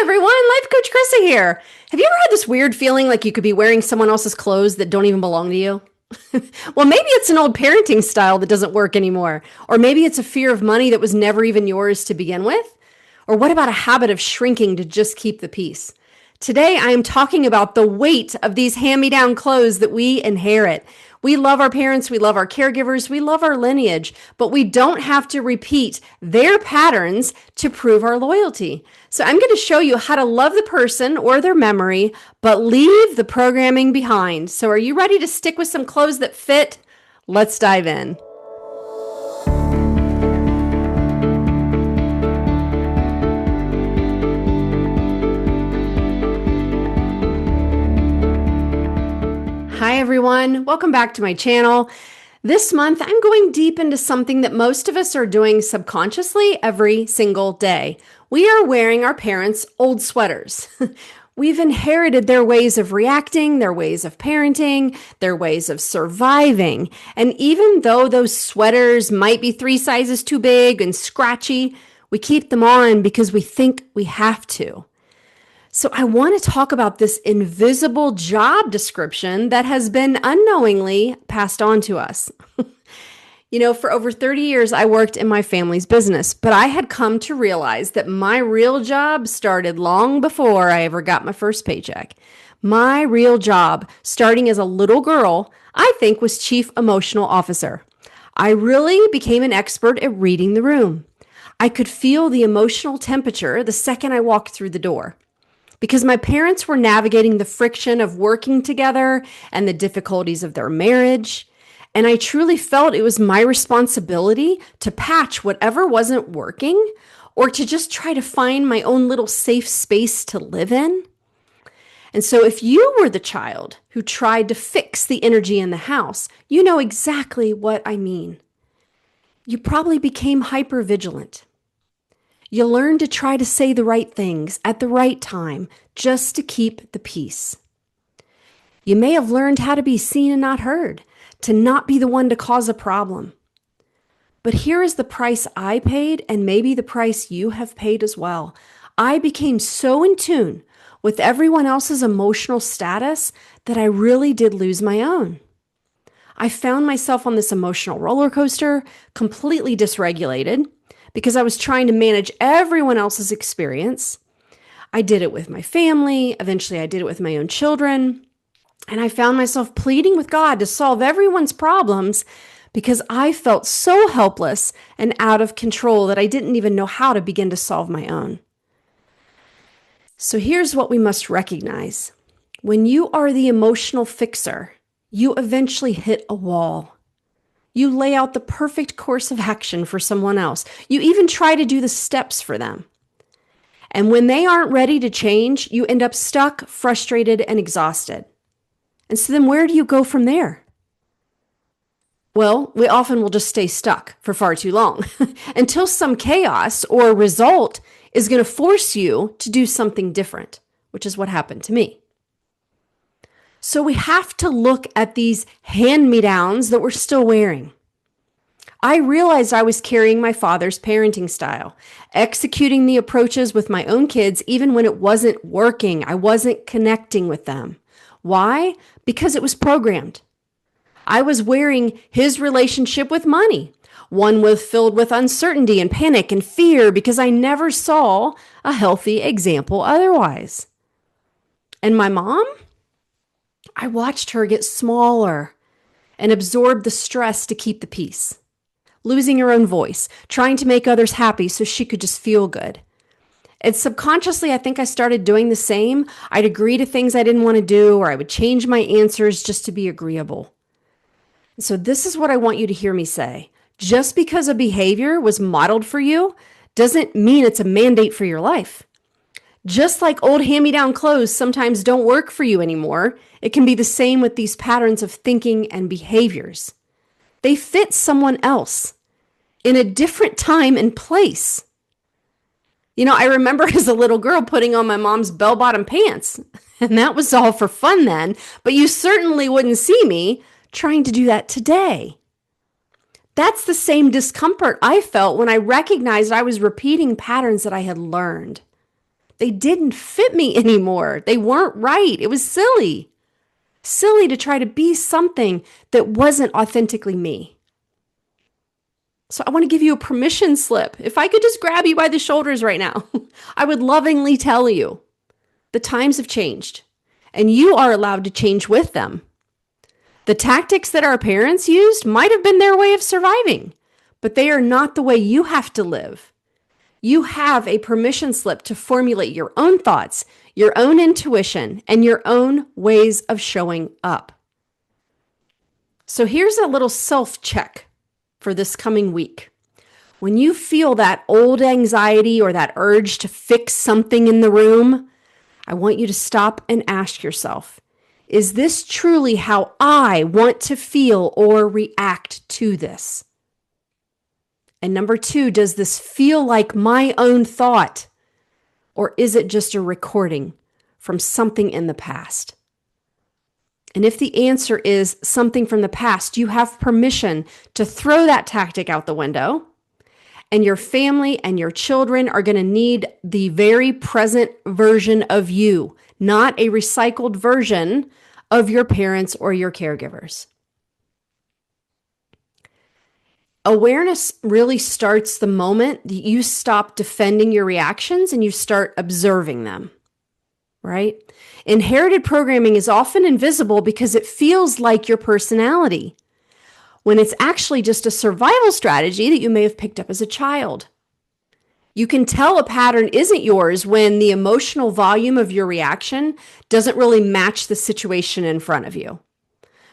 everyone, Life Coach Carisa here. Have you ever had this weird feeling like you could be wearing someone else's clothes that don't even belong to you? Well, maybe it's an old parenting style that doesn't work anymore. Or maybe it's a fear of money that was never even yours to begin with. Or what about a habit of shrinking to just keep the peace? Today, I am talking about the weight of these hand-me-down clothes that we inherit. We love our parents, we love our caregivers, we love our lineage, but we don't have to repeat their patterns to prove our loyalty. So I'm going to show you how to love the person or their memory, but leave the programming behind. So are you ready to stick with some clothes that fit? Let's dive in. Hi everyone, welcome back to my channel. This month, I'm going deep into something that most of us are doing subconsciously every single day. We are wearing our parents' old sweaters. We've inherited their ways of reacting, their ways of parenting, their ways of surviving. And even though those sweaters might be 3 sizes too big and scratchy, we keep them on because we think we have to. So I want to talk about this invisible job description that has been unknowingly passed on to us. For over 30 years, I worked in my family's business, but I had come to realize that my real job started long before I ever got my first paycheck. My real job, starting as a little girl, I think was Chief Emotional Officer. I really became an expert at reading the room. I could feel the emotional temperature the second I walked through the door. Because my parents were navigating the friction of working together and the difficulties of their marriage. And I truly felt it was my responsibility to patch whatever wasn't working or to just try to find my own little safe space to live in. And so if you were the child who tried to fix the energy in the house, you know exactly what I mean. You probably became hypervigilant. You learn to try to say the right things at the right time just to keep the peace. You may have learned how to be seen and not heard, to not be the one to cause a problem. But here is the price I paid, and maybe the price you have paid as well. I became so in tune with everyone else's emotional status that I really did lose my own. I found myself on this emotional roller coaster, completely dysregulated, because I was trying to manage everyone else's experience. I did it with my family. Eventually, I did it with my own children. And I found myself pleading with God to solve everyone's problems because I felt so helpless and out of control that I didn't even know how to begin to solve my own. So here's what we must recognize. When you are the emotional fixer, you eventually hit a wall. You lay out the perfect course of action for someone else. You even try to do the steps for them. And when they aren't ready to change, you end up stuck, frustrated, and exhausted. And so then where do you go from there? Well, we often will just stay stuck for far too long until some chaos or result is going to force you to do something different, which is what happened to me. So we have to look at these hand-me-downs that we're still wearing. I realized I was carrying my father's parenting style, executing the approaches with my own kids even when it wasn't working. I wasn't connecting with them. Why? Because it was programmed. I was wearing his relationship with money, one filled with uncertainty and panic and fear because I never saw a healthy example otherwise. And my mom? I watched her get smaller and absorb the stress to keep the peace, losing her own voice, trying to make others happy so she could just feel good. And subconsciously, I think I started doing the same. I'd agree to things I didn't want to do, or I would change my answers just to be agreeable. So this is what I want you to hear me say. Just because a behavior was modeled for you doesn't mean it's a mandate for your life. Just like old hand-me-down clothes sometimes don't work for you anymore, it can be the same with these patterns of thinking and behaviors. They fit someone else in a different time and place. I remember as a little girl putting on my mom's bell-bottom pants, and that was all for fun then, but you certainly wouldn't see me trying to do that today. That's the same discomfort I felt when I recognized I was repeating patterns that I had learned. They didn't fit me anymore. They weren't right. It was silly. Silly to try to be something that wasn't authentically me. So I want to give you a permission slip. If I could just grab you by the shoulders right now, I would lovingly tell you the times have changed and you are allowed to change with them. The tactics that our parents used might have been their way of surviving, but they are not the way you have to live. You have a permission slip to formulate your own thoughts, your own intuition, and your own ways of showing up. So here's a little self-check for this coming week. When you feel that old anxiety or that urge to fix something in the room, I want you to stop and ask yourself, is this truly how I want to feel or react to this? And number 2, does this feel like my own thought? Or is it just a recording from something in the past? And if the answer is something from the past, you have permission to throw that tactic out the window. And your family and your children are going to need the very present version of you, not a recycled version of your parents or your caregivers. Awareness really starts the moment that you stop defending your reactions and you start observing them, right? Inherited programming is often invisible because it feels like your personality, when it's actually just a survival strategy that you may have picked up as a child. You can tell a pattern isn't yours when the emotional volume of your reaction doesn't really match the situation in front of you.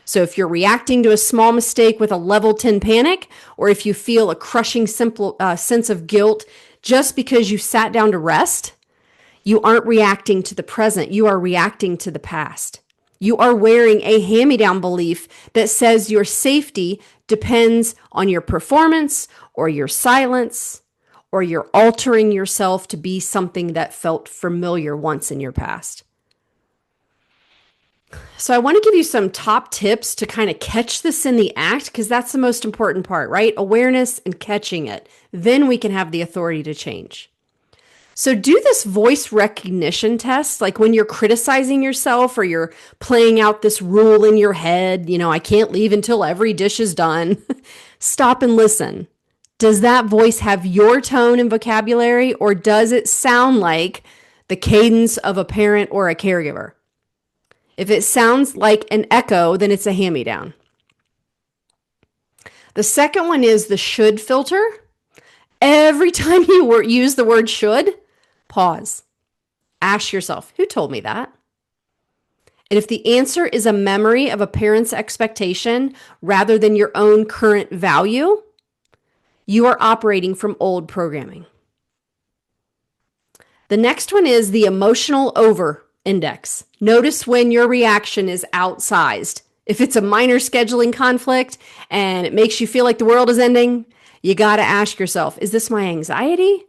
So if you're reacting to a small mistake with a level 10 panic, or if you feel a crushing sense of guilt just because you sat down to rest, you aren't reacting to the present. You are reacting to the past. You are wearing a hand-me-down belief that says your safety depends on your performance or your silence, or you're altering yourself to be something that felt familiar once in your past. So I want to give you some top tips to kind of catch this in the act, because that's the most important part, right? Awareness and catching it. Then we can have the authority to change. So do this voice recognition test, like when you're criticizing yourself or you're playing out this rule in your head, I can't leave until every dish is done. Stop and listen. Does that voice have your tone and vocabulary, or does it sound like the cadence of a parent or a caregiver? If it sounds like an echo, then it's a hand-me-down. The second one is the should filter. Every time you use the word should, pause. Ask yourself, who told me that? And if the answer is a memory of a parent's expectation rather than your own current value, you are operating from old programming. The next one is the emotional over index. Notice when your reaction is outsized. If it's a minor scheduling conflict and it makes you feel like the world is ending, you got to ask yourself, is this my anxiety?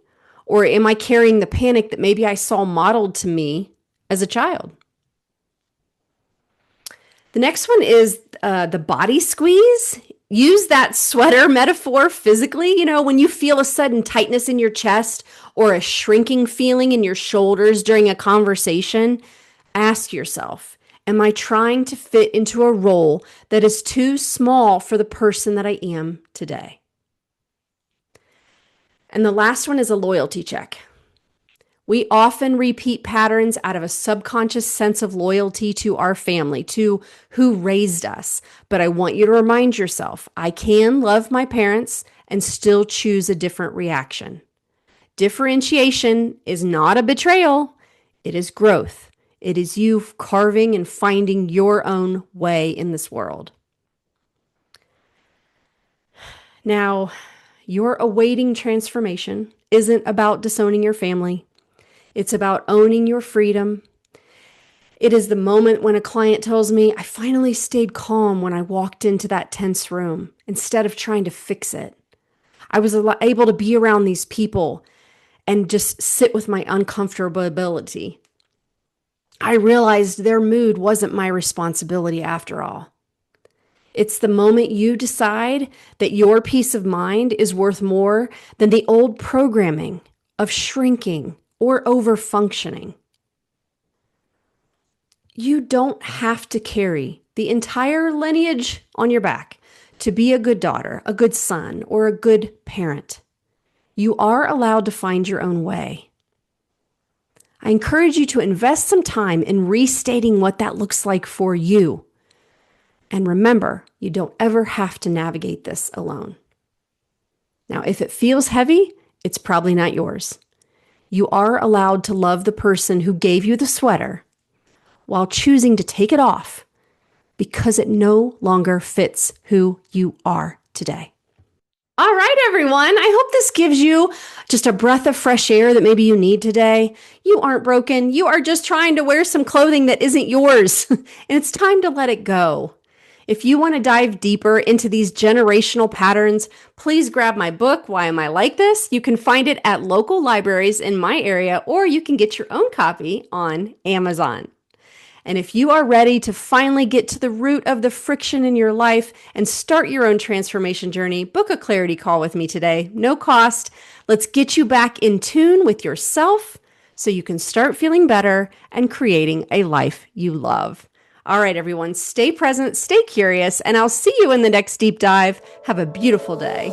Or am I carrying the panic that maybe I saw modeled to me as a child? The next one is the body squeeze. Use that sweater metaphor physically. When you feel a sudden tightness in your chest or a shrinking feeling in your shoulders during a conversation, ask yourself, am I trying to fit into a role that is too small for the person that I am today? And the last one is a loyalty check. We often repeat patterns out of a subconscious sense of loyalty to our family, to who raised us. But I want you to remind yourself, I can love my parents and still choose a different reaction. Differentiation is not a betrayal. It is growth. It is you carving and finding your own way in this world. Now, your awaiting transformation isn't about disowning your family. It's about owning your freedom. It is the moment when a client tells me, I finally stayed calm when I walked into that tense room instead of trying to fix it. I was able to be around these people and just sit with my uncomfortability. I realized their mood wasn't my responsibility after all. It's the moment you decide that your peace of mind is worth more than the old programming of shrinking or over functioning. You don't have to carry the entire lineage on your back to be a good daughter, a good son, or a good parent. You are allowed to find your own way. I encourage you to invest some time in restating what that looks like for you. And remember, you don't ever have to navigate this alone. Now, if it feels heavy, it's probably not yours. You are allowed to love the person who gave you the sweater while choosing to take it off because it no longer fits who you are today. All right, everyone. I hope this gives you just a breath of fresh air that maybe you need today. You aren't broken. You are just trying to wear some clothing that isn't yours, and it's time to let it go. If you want to dive deeper into these generational patterns, please grab my book, Why Am I Like This? You can find it at local libraries in my area, or you can get your own copy on Amazon. And if you are ready to finally get to the root of the friction in your life and start your own transformation journey, book a clarity call with me today. No cost. Let's get you back in tune with yourself so you can start feeling better and creating a life you love. All right, everyone, stay present, stay curious, and I'll see you in the next deep dive. Have a beautiful day.